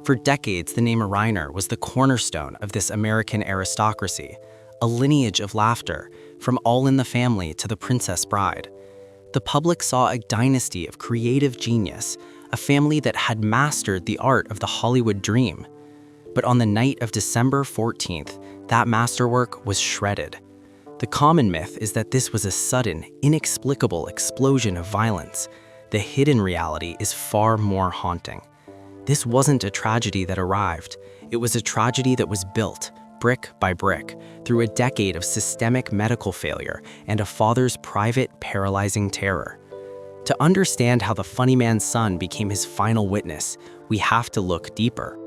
For decades, the name Reiner was the cornerstone of this American aristocracy, a lineage of laughter, from All in the Family to The Princess Bride. The public saw a dynasty of creative genius, a family that had mastered the art of the Hollywood dream. But on the night of December 14th, that masterwork was shredded. The common myth is that this was a sudden, inexplicable explosion of violence. The hidden reality is far more haunting. This wasn't a tragedy that arrived. It was a tragedy that was built, brick by brick, through a decade of systemic medical failure and a father's private, paralyzing terror. To understand how the funny man's son became his final witness, we have to look deeper.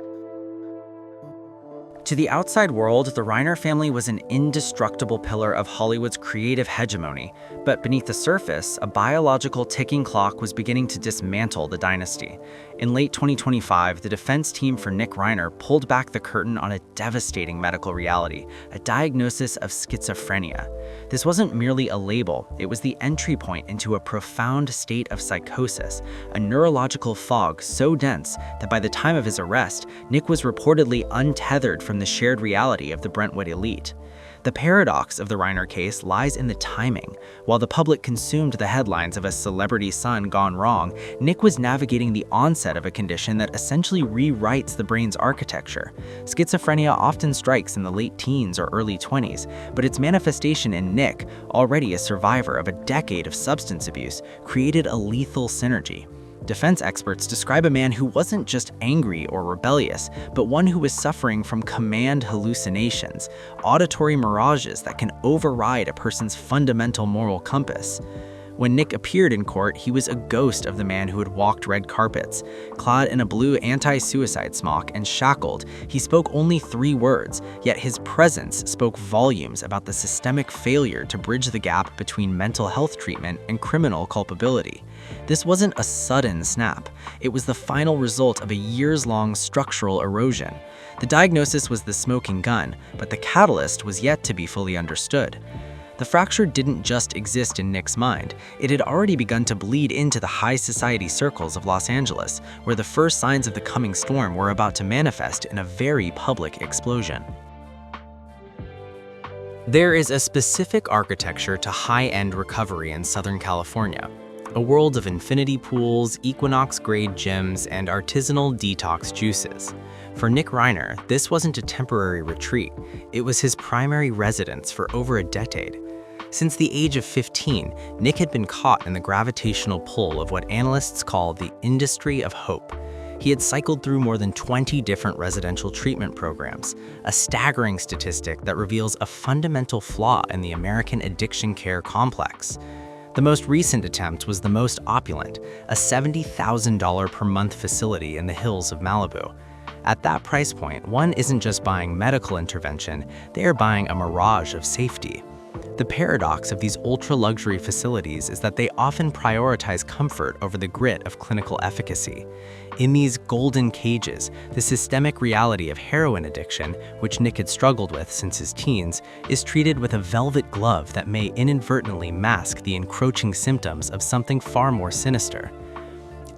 To the outside world, the Reiner family was an indestructible pillar of Hollywood's creative hegemony, but beneath the surface, a biological ticking clock was beginning to dismantle the dynasty. In late 2025, the defense team for Nick Reiner pulled back the curtain on a devastating medical reality, a diagnosis of schizophrenia. This wasn't merely a label, it was the entry point into a profound state of psychosis, a neurological fog so dense that by the time of his arrest, Nick was reportedly untethered from the shared reality of the Brentwood elite. The paradox of the Reiner case lies in the timing. While the public consumed the headlines of a celebrity son gone wrong, Nick was navigating the onset of a condition that essentially rewrites the brain's architecture. Schizophrenia often strikes in the late teens or early 20s, but its manifestation in Nick, already a survivor of a decade of substance abuse, created a lethal synergy. Defense experts describe a man who wasn't just angry or rebellious, but one who was suffering from command hallucinations, auditory mirages that can override a person's fundamental moral compass. When Nick appeared in court, he was a ghost of the man who had walked red carpets. Clad in a blue anti-suicide smock and shackled, he spoke only 3 words, yet his presence spoke volumes about the systemic failure to bridge the gap between mental health treatment and criminal culpability. This wasn't a sudden snap. It was the final result of a years-long structural erosion. The diagnosis was the smoking gun, but the catalyst was yet to be fully understood. The fracture didn't just exist in Nick's mind, it had already begun to bleed into the high society circles of Los Angeles, where the first signs of the coming storm were about to manifest in a very public explosion. There is a specific architecture to high-end recovery in Southern California, a world of infinity pools, Equinox-grade gyms, and artisanal detox juices. For Nick Reiner, this wasn't a temporary retreat, it was his primary residence for over a decade. Since the age of 15, Nick had been caught in the gravitational pull of what analysts call the industry of hope. He had cycled through more than 20 different residential treatment programs, a staggering statistic that reveals a fundamental flaw in the American addiction care complex. The most recent attempt was the most opulent, a $70,000 per month facility in the hills of Malibu. At that price point, one isn't just buying medical intervention, they are buying a mirage of safety. The paradox of these ultra-luxury facilities is that they often prioritize comfort over the grit of clinical efficacy. In these golden cages, the systemic reality of heroin addiction, which Nick had struggled with since his teens, is treated with a velvet glove that may inadvertently mask the encroaching symptoms of something far more sinister.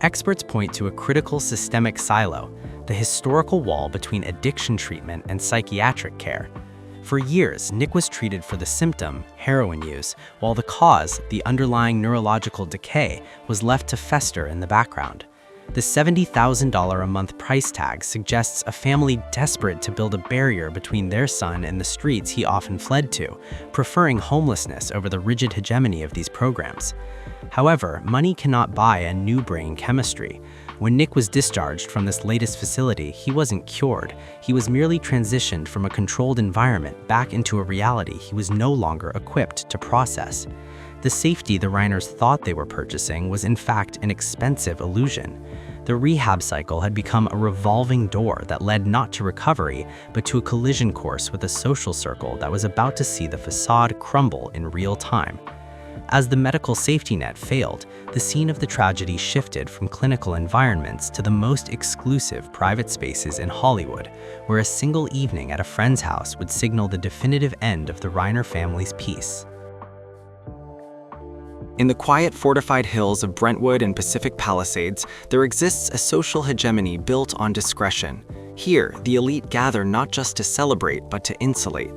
Experts point to a critical systemic silo, the historical wall between addiction treatment and psychiatric care. For years, Nick was treated for the symptom, heroin use, while the cause, the underlying neurological decay, was left to fester in the background. The $70,000 a month price tag suggests a family desperate to build a barrier between their son and the streets he often fled to, preferring homelessness over the rigid hegemony of these programs. However, money cannot buy a new brain chemistry. When Nick was discharged from this latest facility, he wasn't cured. He was merely transitioned from a controlled environment back into a reality he was no longer equipped to process. The safety the Reiners thought they were purchasing was in fact an expensive illusion. The rehab cycle had become a revolving door that led not to recovery, but to a collision course with a social circle that was about to see the facade crumble in real time. As the medical safety net failed, the scene of the tragedy shifted from clinical environments to the most exclusive private spaces in Hollywood, where a single evening at a friend's house would signal the definitive end of the Reiner family's peace. In the quiet, fortified hills of Brentwood and Pacific Palisades, there exists a social hegemony built on discretion. Here, the elite gather not just to celebrate, but to insulate.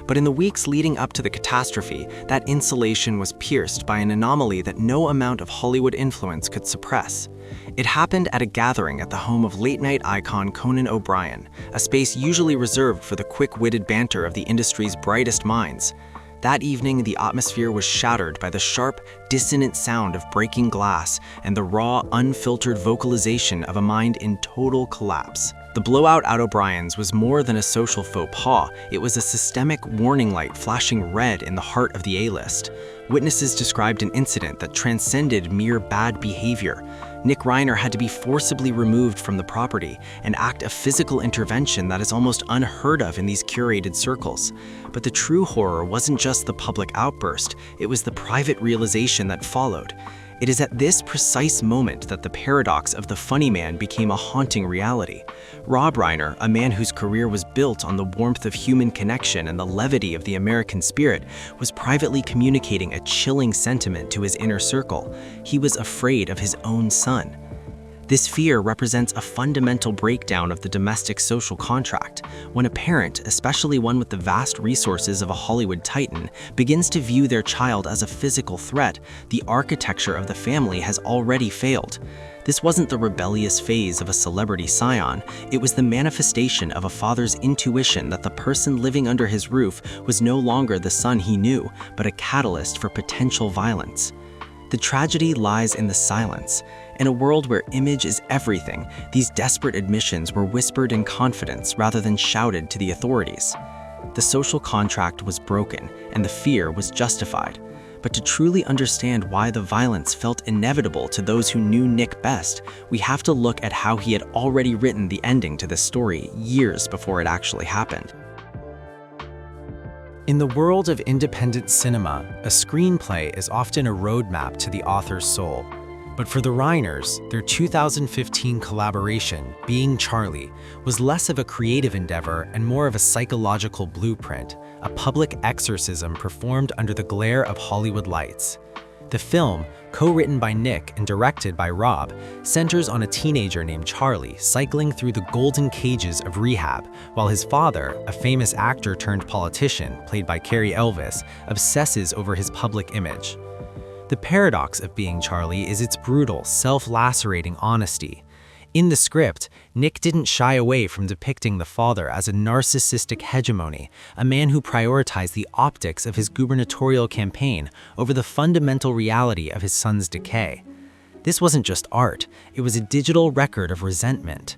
But in the weeks leading up to the catastrophe, that insulation was pierced by an anomaly that no amount of Hollywood influence could suppress. It happened at a gathering at the home of late-night icon Conan O'Brien, a space usually reserved for the quick-witted banter of the industry's brightest minds. That evening, the atmosphere was shattered by the sharp, dissonant sound of breaking glass and the raw, unfiltered vocalization of a mind in total collapse. The blowout at O'Brien's was more than a social faux pas. It was a systemic warning light flashing red in the heart of the A-list. Witnesses described an incident that transcended mere bad behavior. Nick Reiner had to be forcibly removed from the property, an act of physical intervention that is almost unheard of in these curated circles. But the true horror wasn't just the public outburst, it was the private realization that followed. It is at this precise moment that the paradox of the funny man became a haunting reality. Rob Reiner, a man whose career was built on the warmth of human connection and the levity of the American spirit, was privately communicating a chilling sentiment to his inner circle. He was afraid of his own son. This fear represents a fundamental breakdown of the domestic social contract. When a parent, especially one with the vast resources of a Hollywood titan, begins to view their child as a physical threat, the architecture of the family has already failed. This wasn't the rebellious phase of a celebrity scion, it was the manifestation of a father's intuition that the person living under his roof was no longer the son he knew, but a catalyst for potential violence. The tragedy lies in the silence. In a world where image is everything, these desperate admissions were whispered in confidence rather than shouted to the authorities. The social contract was broken, and the fear was justified. But to truly understand why the violence felt inevitable to those who knew Nick best, we have to look at how he had already written the ending to this story years before it actually happened. In the world of independent cinema, a screenplay is often a roadmap to the author's soul. But for the Reiners, their 2015 collaboration, Being Charlie, was less of a creative endeavor and more of a psychological blueprint, a public exorcism performed under the glare of Hollywood lights. The film, co-written by Nick and directed by Rob, centers on a teenager named Charlie cycling through the golden cages of rehab, while his father, a famous actor turned politician, played by Cary Elwes, obsesses over his public image. The paradox of Being Charlie is its brutal, self-lacerating honesty. In the script, Nick didn't shy away from depicting the father as a narcissistic hegemony, a man who prioritized the optics of his gubernatorial campaign over the fundamental reality of his son's decay. This wasn't just art, it was a digital record of resentment.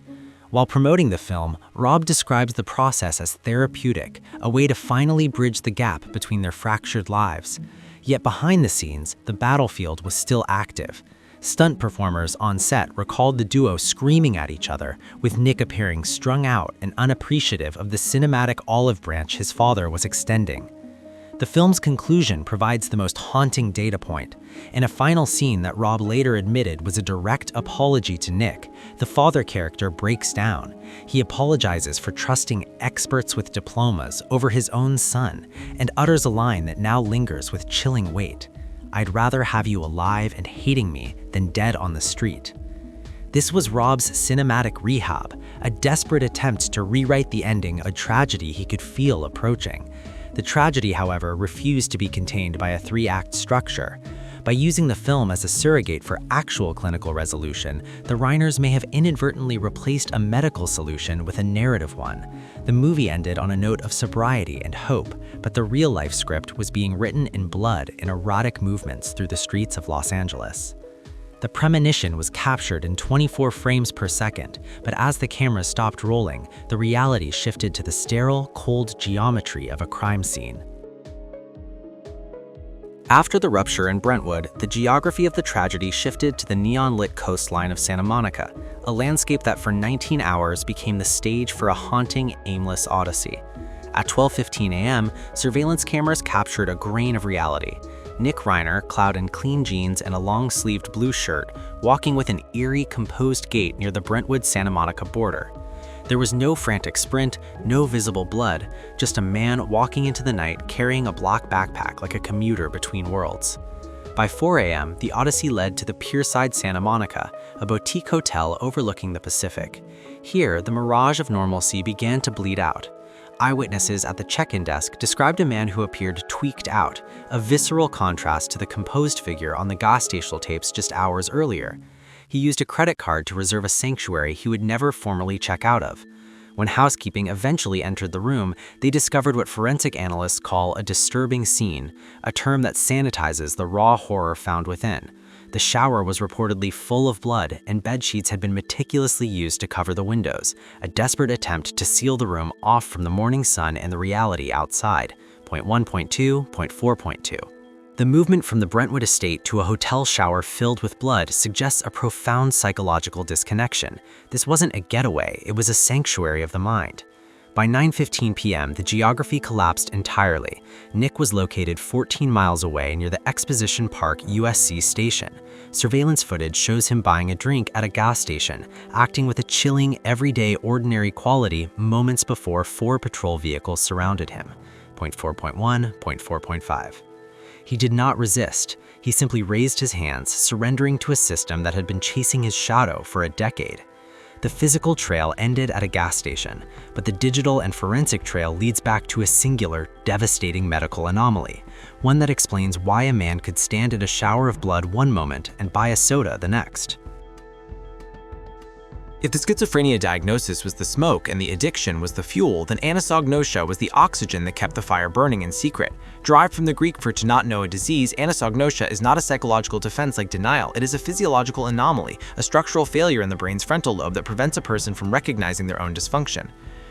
While promoting the film, Rob describes the process as therapeutic, a way to finally bridge the gap between their fractured lives. Yet behind the scenes, the battlefield was still active. Stunt performers on set recalled the duo screaming at each other, with Nick appearing strung out and unappreciative of the cinematic olive branch his father was extending. The film's conclusion provides the most haunting data point. In a final scene that Rob later admitted was a direct apology to Nick, the father character breaks down. He apologizes for trusting experts with diplomas over his own son and utters a line that now lingers with chilling weight. "I'd rather have you alive and hating me than dead on the street." This was Rob's cinematic rehab, a desperate attempt to rewrite the ending of a tragedy he could feel approaching. The tragedy, however, refused to be contained by a three-act structure. By using the film as a surrogate for actual clinical resolution, the Reiners may have inadvertently replaced a medical solution with a narrative one. The movie ended on a note of sobriety and hope, but the real-life script was being written in blood in erotic movements through the streets of Los Angeles. The premonition was captured in 24 frames per second, but as the camera stopped rolling, the reality shifted to the sterile, cold geometry of a crime scene. After the rupture in Brentwood, the geography of the tragedy shifted to the neon-lit coastline of Santa Monica, a landscape that for 19 hours became the stage for a haunting, aimless odyssey. At 12:15 a.m., surveillance cameras captured a grain of reality. Nick Reiner, clad in clean jeans and a long-sleeved blue shirt, walking with an eerie, composed gait near the Brentwood-Santa Monica border. There was no frantic sprint, no visible blood, just a man walking into the night carrying a black backpack like a commuter between worlds. By 4 a.m., the odyssey led to the Pierside Santa Monica, a boutique hotel overlooking the Pacific. Here, the mirage of normalcy began to bleed out. Eyewitnesses at the check-in desk described a man who appeared tweaked out, a visceral contrast to the composed figure on the gas station tapes just hours earlier. He used a credit card to reserve a sanctuary he would never formally check out of. When housekeeping eventually entered the room, they discovered what forensic analysts call a disturbing scene, a term that sanitizes the raw horror found within. The shower was reportedly full of blood, and bedsheets had been meticulously used to cover the windows, a desperate attempt to seal the room off from the morning sun and the reality outside. Point 1.2, point 4.2. The movement from the Brentwood estate to a hotel shower filled with blood suggests a profound psychological disconnection. This wasn't a getaway, it was a sanctuary of the mind. By 9:15 p.m., the geography collapsed entirely. Nick was located 14 miles away near the Exposition Park USC station. Surveillance footage shows him buying a drink at a gas station, acting with a chilling, everyday, ordinary quality moments before 4 patrol vehicles surrounded him. Point 4.1, point 4.5. He did not resist. He simply raised his hands, surrendering to a system that had been chasing his shadow for a decade. The physical trail ended at a gas station, but the digital and forensic trail leads back to a singular, devastating medical anomaly, one that explains why a man could stand in a shower of blood one moment and buy a soda the next. If the schizophrenia diagnosis was the smoke and the addiction was the fuel, then anosognosia was the oxygen that kept the fire burning in secret. Derived from the Greek for to not know a disease, anosognosia is not a psychological defense like denial. It is a physiological anomaly, a structural failure in the brain's frontal lobe that prevents a person from recognizing their own dysfunction.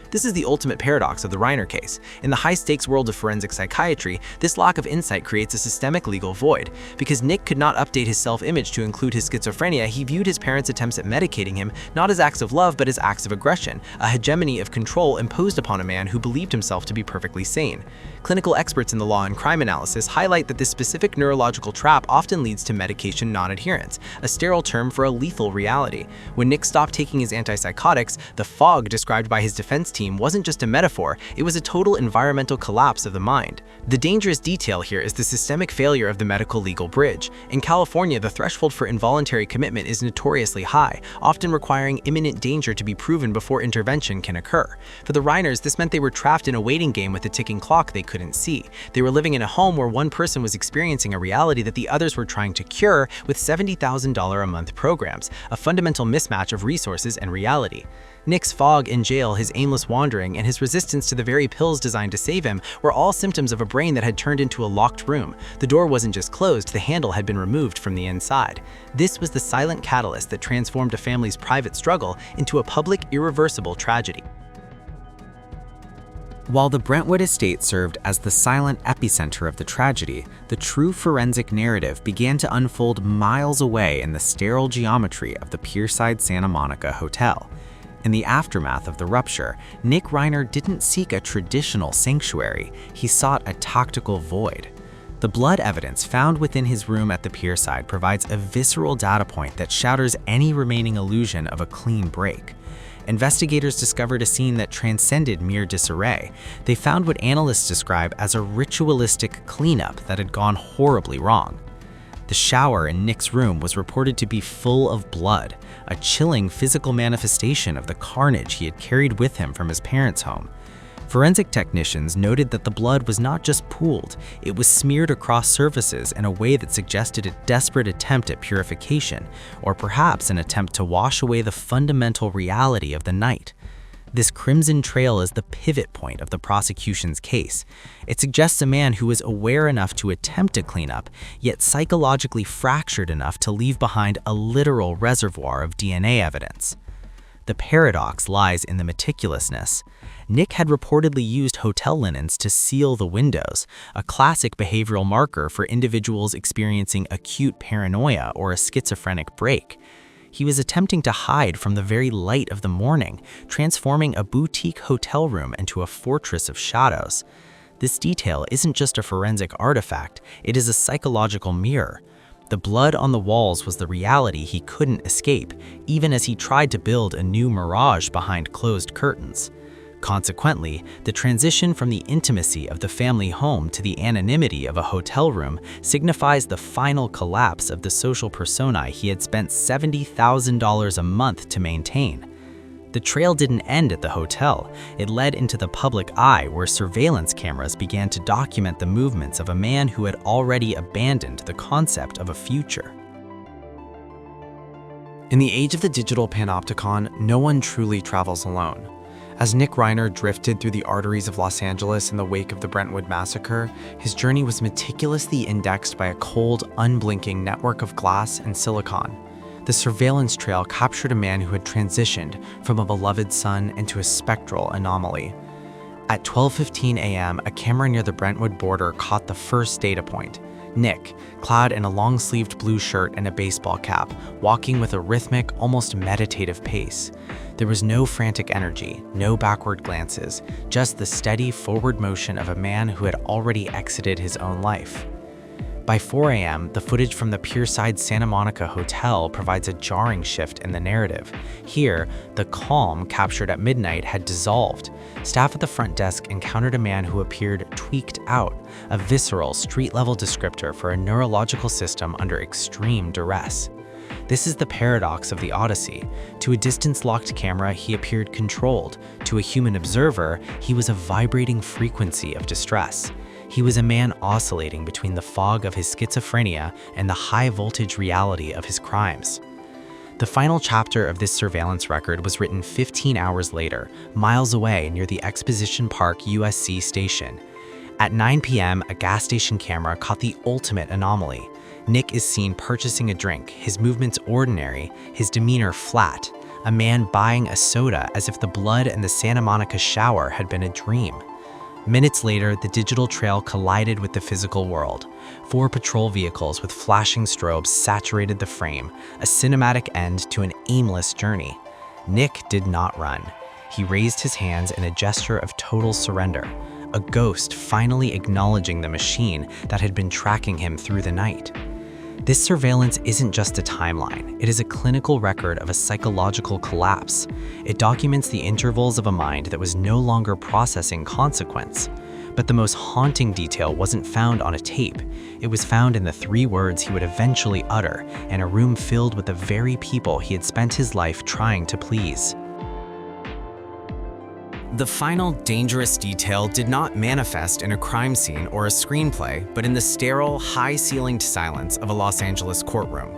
This is the ultimate paradox of the Reiner case. In the high-stakes world of forensic psychiatry, this lack of insight creates a systemic legal void. Because Nick could not update his self-image to include his schizophrenia, he viewed his parents' attempts at medicating him not as acts of love but as acts of aggression, a hegemony of control imposed upon a man who believed himself to be perfectly sane. Clinical experts in the law and crime analysis highlight that this specific neurological trap often leads to medication non-adherence, a sterile term for a lethal reality. When Nick stopped taking his antipsychotics, the fog described by his defense team wasn't just a metaphor, it was a total environmental collapse of the mind. The dangerous detail here is the systemic failure of the medical-legal bridge. In California, the threshold for involuntary commitment is notoriously high, often requiring imminent danger to be proven before intervention can occur. For the Reiners, this meant they were trapped in a waiting game with a ticking clock they couldn't see. They were living in a home where one person was experiencing a reality that the others were trying to cure with $70,000 a month programs, a fundamental mismatch of resources and reality. Nick's fog in jail, his aimless wandering, and his resistance to the very pills designed to save him were all symptoms of a brain that had turned into a locked room. The door wasn't just closed, the handle had been removed from the inside. This was the silent catalyst that transformed a family's private struggle into a public, irreversible tragedy. While the Brentwood estate served as the silent epicenter of the tragedy, the true forensic narrative began to unfold miles away in the sterile geometry of the Pierside Santa Monica Hotel. In the aftermath of the rupture, Nick Reiner didn't seek a traditional sanctuary, he sought a tactical void. The blood evidence found within his room at the Pierside provides a visceral data point that shatters any remaining illusion of a clean break. Investigators discovered a scene that transcended mere disarray. They found what analysts describe as a ritualistic cleanup that had gone horribly wrong. The shower in Nick's room was reported to be full of blood, a chilling physical manifestation of the carnage he had carried with him from his parents' home. Forensic technicians noted that the blood was not just pooled, it was smeared across surfaces in a way that suggested a desperate attempt at purification, or perhaps an attempt to wash away the fundamental reality of the night. This crimson trail is the pivot point of the prosecution's case. It suggests a man who was aware enough to attempt to clean up, yet psychologically fractured enough to leave behind a literal reservoir of DNA evidence. The paradox lies in the meticulousness. Nick had reportedly used hotel linens to seal the windows, a classic behavioral marker for individuals experiencing acute paranoia or a schizophrenic break. He was attempting to hide from the very light of the morning, transforming a boutique hotel room into a fortress of shadows. This detail isn't just a forensic artifact, it is a psychological mirror. The blood on the walls was the reality he couldn't escape, even as he tried to build a new mirage behind closed curtains. Consequently, the transition from the intimacy of the family home to the anonymity of a hotel room signifies the final collapse of the social persona he had spent $70,000 a month to maintain. The trail didn't end at the hotel. It led into the public eye, where surveillance cameras began to document the movements of a man who had already abandoned the concept of a future. In the age of the digital panopticon, no one truly travels alone. As Nick Reiner drifted through the arteries of Los Angeles in the wake of the Brentwood massacre, his journey was meticulously indexed by a cold, unblinking network of glass and silicon. The surveillance trail captured a man who had transitioned from a beloved son into a spectral anomaly. At 12:15 a.m., a camera near the Brentwood border caught the first data point. Nick, clad in a long-sleeved blue shirt and a baseball cap, walking with a rhythmic, almost meditative pace. There was no frantic energy, no backward glances, just the steady forward motion of a man who had already exited his own life. By 4 a.m., the footage from the Pierside Santa Monica Hotel provides a jarring shift in the narrative. Here, the calm captured at midnight had dissolved. Staff at the front desk encountered a man who appeared tweaked out, a visceral, street-level descriptor for a neurological system under extreme duress. This is the paradox of the Odyssey. To a distance-locked camera, he appeared controlled. To a human observer, he was a vibrating frequency of distress. He was a man oscillating between the fog of his schizophrenia and the high-voltage reality of his crimes. The final chapter of this surveillance record was written 15 hours later, miles away near the Exposition Park USC station. At 9 p.m., a gas station camera caught the ultimate anomaly. Nick is seen purchasing a drink, his movements ordinary, his demeanor flat, a man buying a soda as if the blood in the Santa Monica shower had been a dream. Minutes later, the digital trail collided with the physical world. 4 patrol vehicles with flashing strobes saturated the frame, a cinematic end to an aimless journey. Nick did not run. He raised his hands in a gesture of total surrender, a ghost finally acknowledging the machine that had been tracking him through the night. This surveillance isn't just a timeline, it is a clinical record of a psychological collapse. It documents the intervals of a mind that was no longer processing consequence. But the most haunting detail wasn't found on a tape. It was found in the 3 words he would eventually utter in a room filled with the very people he had spent his life trying to please. The final dangerous detail did not manifest in a crime scene or a screenplay, but in the sterile, high-ceilinged silence of a Los Angeles courtroom.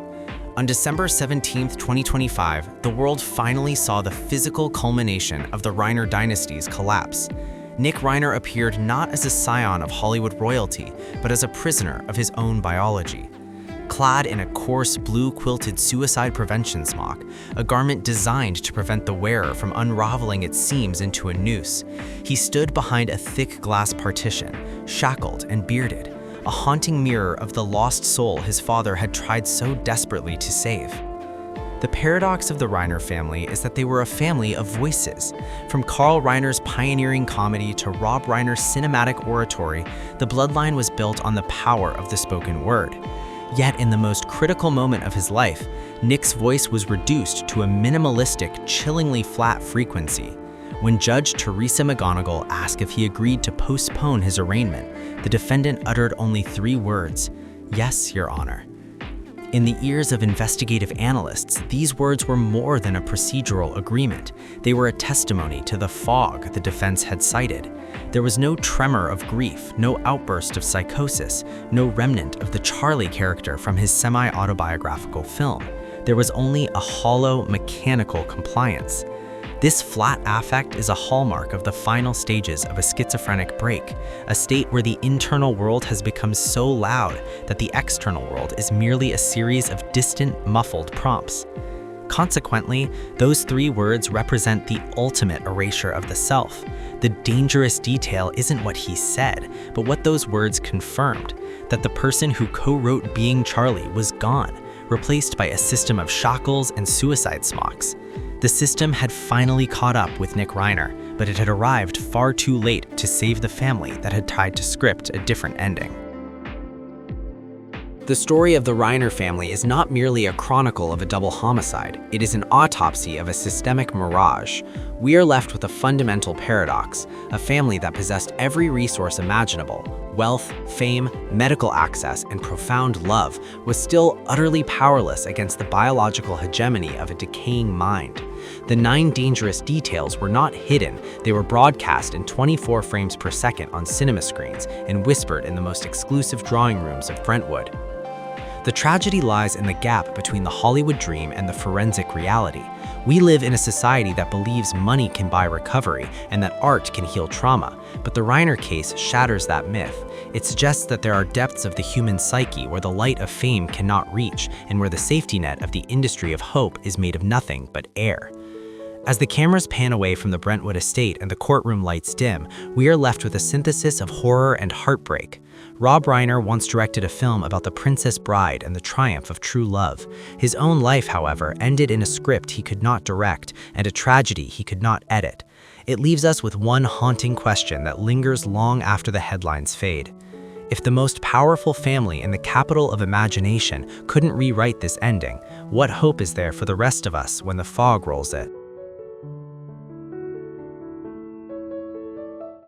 On December 17, 2025, the world finally saw the physical culmination of the Reiner dynasty's collapse. Nick Reiner appeared not as a scion of Hollywood royalty, but as a prisoner of his own biology. Clad in a coarse blue quilted suicide prevention smock, a garment designed to prevent the wearer from unraveling its seams into a noose, he stood behind a thick glass partition, shackled and bearded, a haunting mirror of the lost soul his father had tried so desperately to save. The paradox of the Reiner family is that they were a family of voices. From Carl Reiner's pioneering comedy to Rob Reiner's cinematic oratory, the bloodline was built on the power of the spoken word. Yet in the most critical moment of his life, Nick's voice was reduced to a minimalistic, chillingly flat frequency. When Judge Teresa McGonigal asked if he agreed to postpone his arraignment, the defendant uttered only 3 words, "Yes, Your Honor." In the ears of investigative analysts, these words were more than a procedural agreement. They were a testimony to the fog the defense had cited. There was no tremor of grief, no outburst of psychosis, no remnant of the Charlie character from his semi-autobiographical film. There was only a hollow, mechanical compliance. This flat affect is a hallmark of the final stages of a schizophrenic break, a state where the internal world has become so loud that the external world is merely a series of distant, muffled prompts. Consequently, those 3 words represent the ultimate erasure of the self. The dangerous detail isn't what he said, but what those words confirmed, that the person who co-wrote Being Charlie was gone, replaced by a system of shackles and suicide smocks. The system had finally caught up with Nick Reiner, but it had arrived far too late to save the family that had tried to script a different ending. The story of the Reiner family is not merely a chronicle of a double homicide, it is an autopsy of a systemic mirage, we are left with a fundamental paradox: a family that possessed every resource imaginable, wealth, fame, medical access, and profound love, was still utterly powerless against the biological hegemony of a decaying mind. The 9 dangerous details were not hidden, they were broadcast in 24 frames per second on cinema screens and whispered in the most exclusive drawing rooms of Brentwood. The tragedy lies in the gap between the Hollywood dream and the forensic reality. We live in a society that believes money can buy recovery and that art can heal trauma, but the Reiner case shatters that myth. It suggests that there are depths of the human psyche where the light of fame cannot reach and where the safety net of the industry of hope is made of nothing but air. As the cameras pan away from the Brentwood estate and the courtroom lights dim, we are left with a synthesis of horror and heartbreak. Rob Reiner once directed a film about the Princess Bride and the triumph of true love. His own life, however, ended in a script he could not direct and a tragedy he could not edit. It leaves us with one haunting question that lingers long after the headlines fade. If the most powerful family in the capital of imagination couldn't rewrite this ending, what hope is there for the rest of us when the fog rolls it?